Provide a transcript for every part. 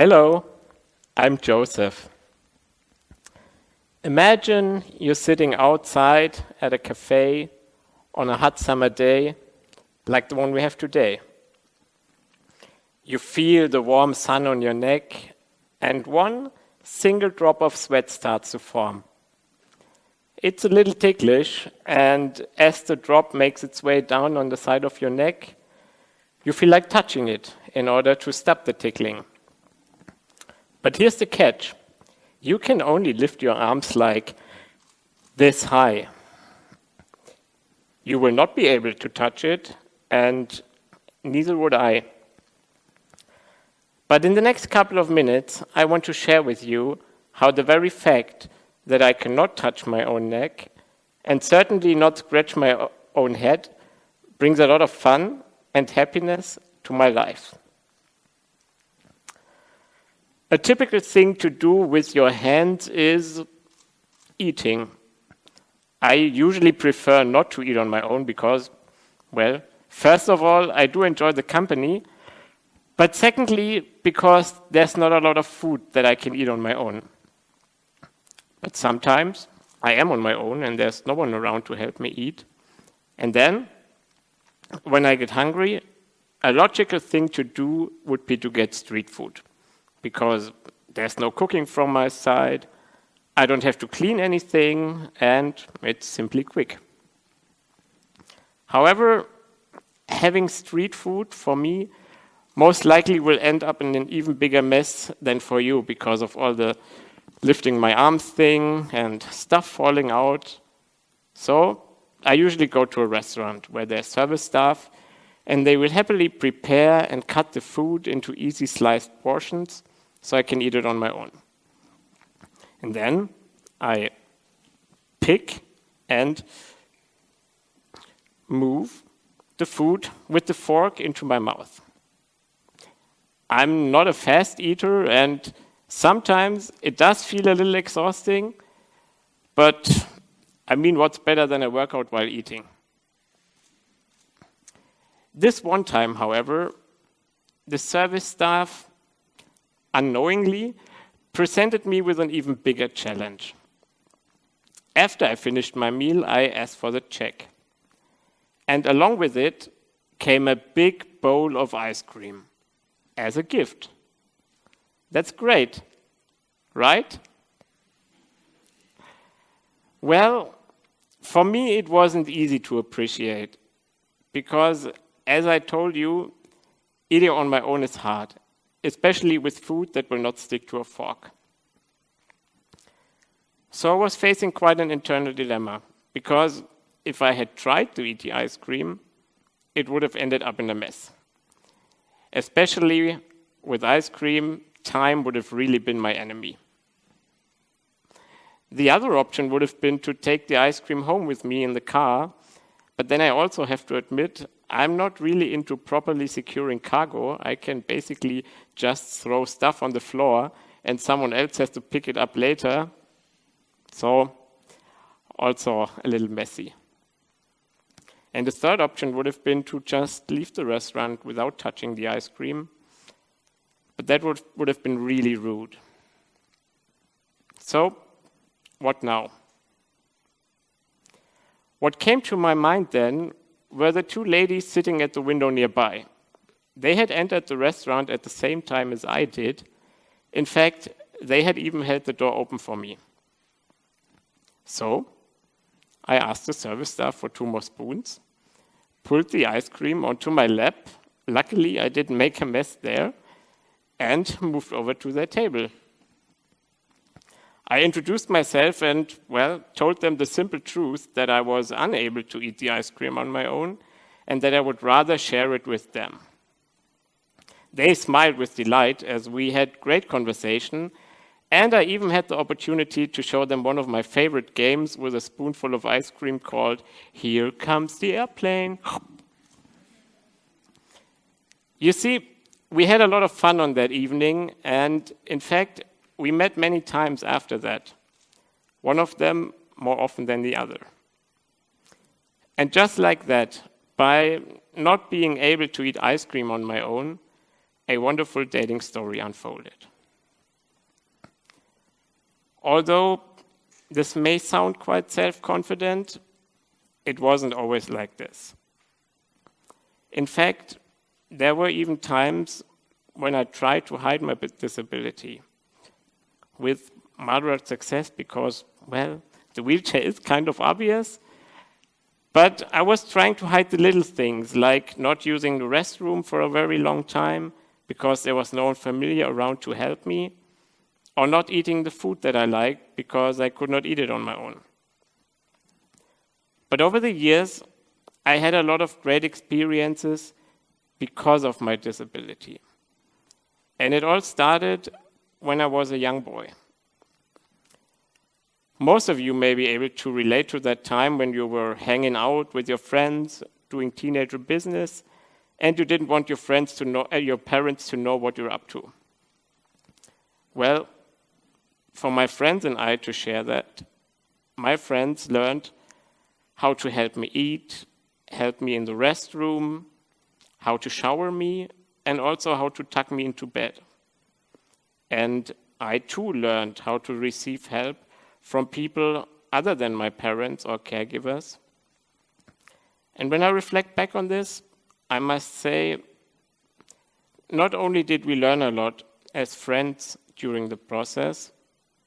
Hello, I'm Joseph. Imagine you're sitting outside at a cafe on a hot summer day like the one we have today. You feel the warm sun on your neck and one single drop of sweat starts to form. It's a little ticklish, and as the drop makes its way down on the side of your neck, you feel like touching it in order to stop the tickling. But here's the catch. You can only lift your arms like this high. You will not be able to touch it, and neither would I. But in the next couple of minutes, I want to share with you how the very fact that I cannot touch my own neck and certainly not scratch my own head brings a lot of fun and happiness to my life. A typical thing to do with your hands is eating. I usually prefer not to eat on my own because, well, first of all, I do enjoy the company, but secondly, because there's not a lot of food that I can eat on my own. But sometimes I am on my own and there's no one around to help me eat. And then, when I get hungry, a logical thing to do would be to get street food. Because there's no cooking from my side, I don't have to clean anything, and it's simply quick. However, having street food for me most likely will end up in an even bigger mess than for you because of all the lifting my arms thing and stuff falling out. So I usually go to a restaurant where there's service staff and they will happily prepare and cut the food into easy sliced portions so I can eat it on my own. And then I pick and move the food with the fork into my mouth. I'm not a fast eater, and sometimes it does feel a little exhausting, but I mean, what's better than a workout while eating? This one time, however, the service staff unknowingly presented me with an even bigger challenge. After I finished my meal, I asked for the check. And along with it came a big bowl of ice cream as a gift. That's great, right? Well, for me it wasn't easy to appreciate because, as I told you, eating on my own is hard, especially with food that will not stick to a fork. So I was facing quite an internal dilemma, because if I had tried to eat the ice cream, it would have ended up in a mess. Especially with ice cream, time would have really been my enemy. The other option would have been to take the ice cream home with me in the car, but then I also have to admit I'm not really into properly securing cargo. I can basically just throw stuff on the floor and someone else has to pick it up later. So, also a little messy. And the third option would have been to just leave the restaurant without touching the ice cream. But that would have been really rude. So, what now? What came to my mind then were the two ladies sitting at the window nearby. They had entered the restaurant at the same time as I did. In fact, they had even held the door open for me. So, I asked the service staff for 2 more spoons, pulled the ice cream onto my lap. Luckily, I didn't make a mess there, and moved over to their table. I introduced myself and, well, told them the simple truth that I was unable to eat the ice cream on my own and that I would rather share it with them. They smiled with delight as we had great conversation, and I even had the opportunity to show them one of my favorite games with a spoonful of ice cream called Here Comes the Airplane. You see, we had a lot of fun on that evening, and in fact, we met many times after that. One of them more often than the other. And just like that, by not being able to eat ice cream on my own, a wonderful dating story unfolded. Although this may sound quite self-confident, it wasn't always like this. In fact, there were even times when I tried to hide my disability with moderate success because, well, the wheelchair is kind of obvious, but I was trying to hide the little things, like not using the restroom for a very long time because there was no one familiar around to help me, or not eating the food that I liked because I could not eat it on my own. But over the years, I had a lot of great experiences because of my disability. And it all started when I was a young boy. Most of you may be able to relate to that time when you were hanging out with your friends, doing teenager business, and you didn't want your friends to know, your parents to know what you're up to. Well, for my friends and I to share that, my friends learned how to help me eat, help me in the restroom, how to shower me, and also how to tuck me into bed. And I too learned how to receive help from people other than my parents or caregivers. And when I reflect back on this, I must say, not only did we learn a lot as friends during the process,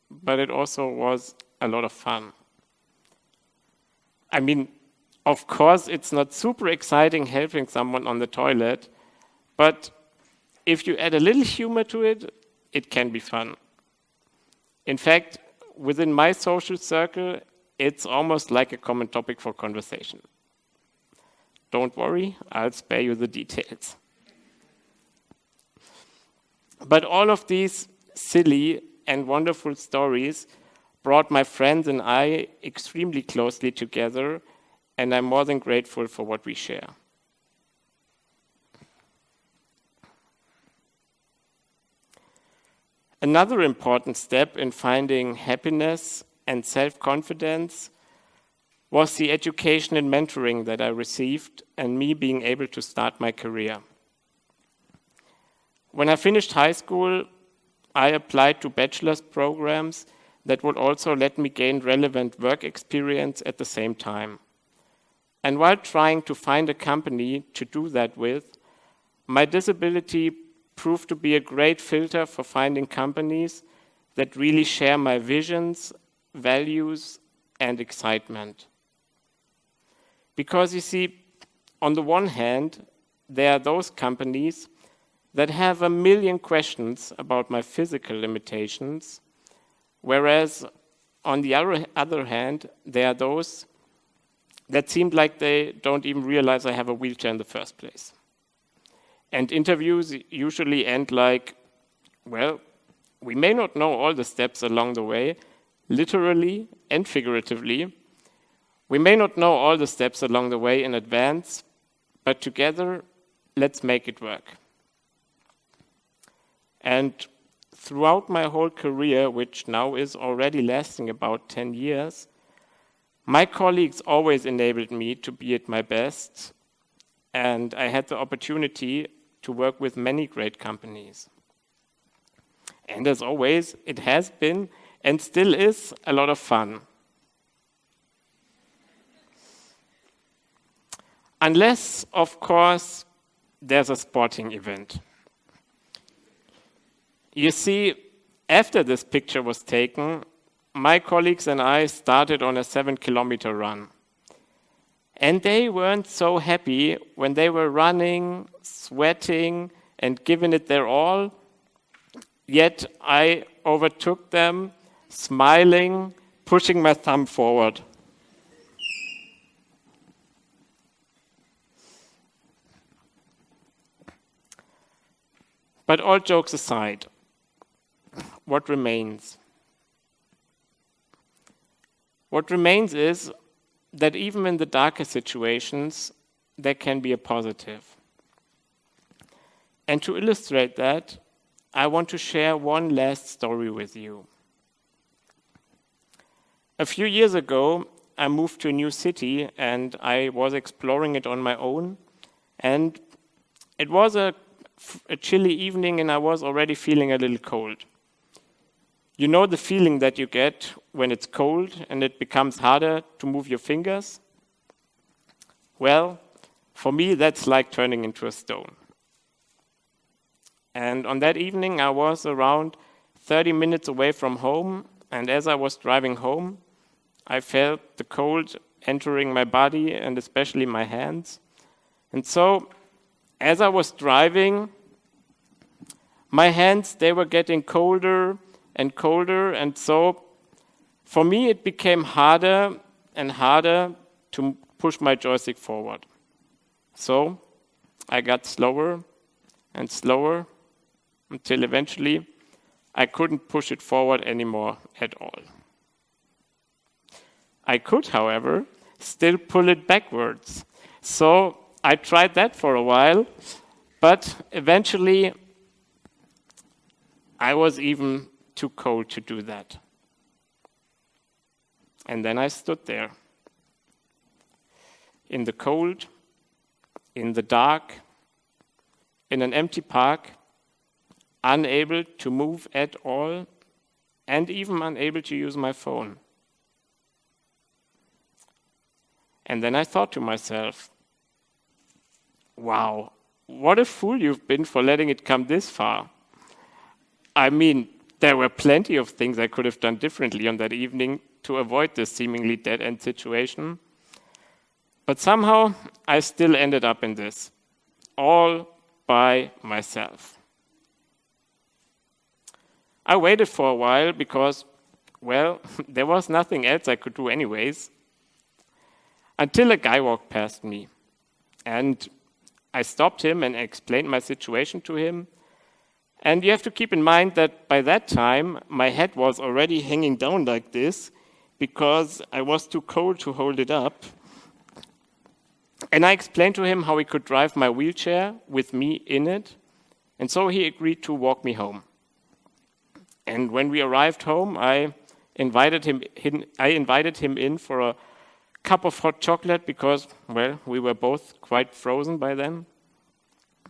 but it also was a lot of fun. I mean, of course, it's not super exciting helping someone on the toilet, but if you add a little humor to it, it can be fun. In fact, within my social circle, it's almost like a common topic for conversation. Don't worry, I'll spare you the details. But all of these silly and wonderful stories brought my friends and I extremely closely together, and I'm more than grateful for what we share. Another important step in finding happiness and self-confidence was the education and mentoring that I received and me being able to start my career. When I finished high school, I applied to bachelor's programs that would also let me gain relevant work experience at the same time. And while trying to find a company to do that with, my disability proved to be a great filter for finding companies that really share my visions, values, and excitement. Because you see, on the one hand, there are those companies that have a million questions about my physical limitations, whereas on the other hand, there are those that seemed like they don't even realize I have a wheelchair in the first place. And interviews usually end like, well, we may not know all the steps along the way, literally and figuratively. We may not know all the steps along the way in advance, but together, let's make it work. And throughout my whole career, which now is already lasting about 10 years, my colleagues always enabled me to be at my best, and I had the opportunity to work with many great companies. And as always, it has been and still is a lot of fun. Unless, of course, there's a sporting event. You see, after this picture was taken, my colleagues and I started on a 7-kilometer run. And they weren't so happy when they were running, sweating, and giving it their all. Yet I overtook them, smiling, pushing my thumb forward. But all jokes aside, what remains? What remains is that even in the darker situations, there can be a positive. And to illustrate that, I want to share one last story with you. A few years ago, I moved to a new city and I was exploring it on my own. And it was a chilly evening and I was already feeling a little cold. You know the feeling that you get when it's cold and it becomes harder to move your fingers? Well, for me, that's like turning into a stone. And on that evening, I was around 30 minutes away from home, and as I was driving home, I felt the cold entering my body and especially my hands. And so, as I was driving, my hands, they were getting colder, and so for me it became harder and harder to push my joystick forward. So I got slower and slower until eventually I couldn't push it forward anymore at all. I could, however, still pull it backwards. So I tried that for a while, but eventually I was even too cold to do that. And then I stood there, in the cold, in the dark, in an empty park, unable to move at all, and even unable to use my phone. And then I thought to myself, wow, what a fool you've been for letting it come this far. I mean, there were plenty of things I could have done differently on that evening to avoid this seemingly dead-end situation. But somehow, I still ended up in this, all by myself. I waited for a while because, well, there was nothing else I could do anyways, until a guy walked past me. And I stopped him and explained my situation to him. And you have to keep in mind that by that time, my head was already hanging down like this because I was too cold to hold it up. And I explained to him how he could drive my wheelchair with me in it. And so he agreed to walk me home. And when we arrived home, I invited him in for a cup of hot chocolate because, well, we were both quite frozen by then.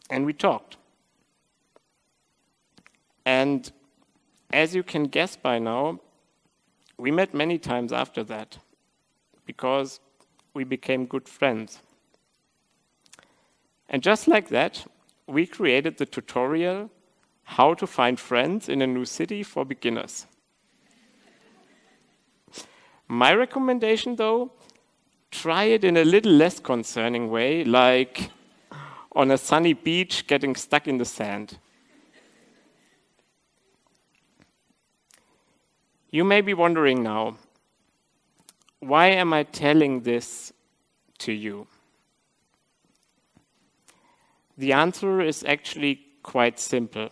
And we talked. And as you can guess by now, we met many times after that because we became good friends. And just like that, we created the tutorial how to find friends in a new city for beginners. My recommendation, though, try it in a little less concerning way, like on a sunny beach getting stuck in the sand. You may be wondering now, why am I telling this to you? The answer is actually quite simple.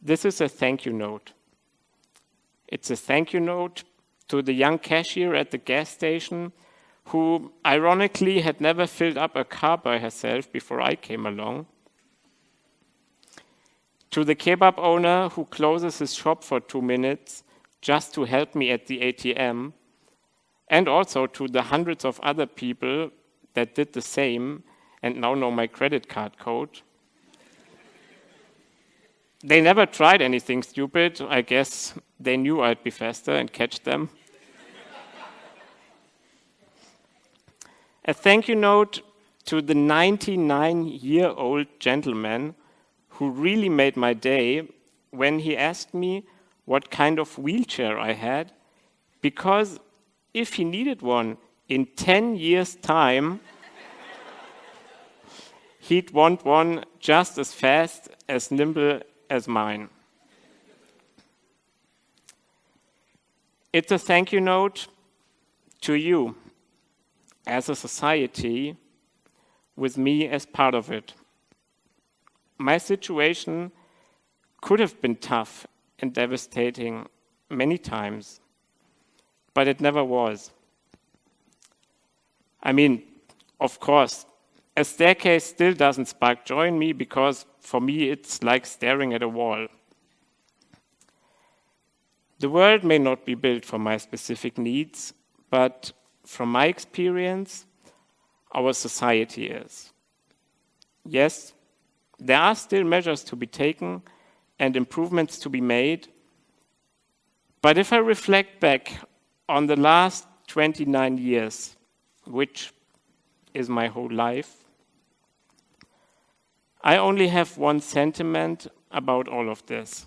This is a thank you note. It's a thank you note to the young cashier at the gas station who, ironically, had never filled up a car by herself before I came along. To the kebab owner who closes his shop for 2 minutes just to help me at the ATM, and also to the hundreds of other people that did the same and now know my credit card code. They never tried anything stupid. I guess they knew I'd be faster and catch them. A thank you note to the 99-year-old gentleman who really made my day when he asked me what kind of wheelchair I had, because if he needed one in 10 years' time, he'd want one just as fast, as nimble as mine. It's a thank you note to you as a society, with me as part of it. My situation could have been tough and devastating many times, but it never was. I mean, of course, a staircase still doesn't spark joy in me because for me it's like staring at a wall. The world may not be built for my specific needs, but from my experience, our society is. Yes, there are still measures to be taken and improvements to be made, But if I reflect back on the last 29 years, which is my whole life, I only have one sentiment about all of this.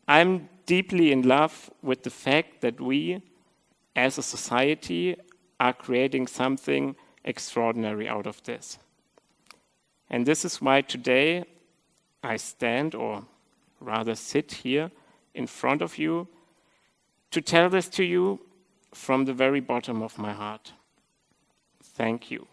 I'm deeply in love with the fact that we, as a society, are creating something extraordinary out of this. And this is why today I stand, or rather sit here in front of you, to tell this to you from the very bottom of my heart. Thank you.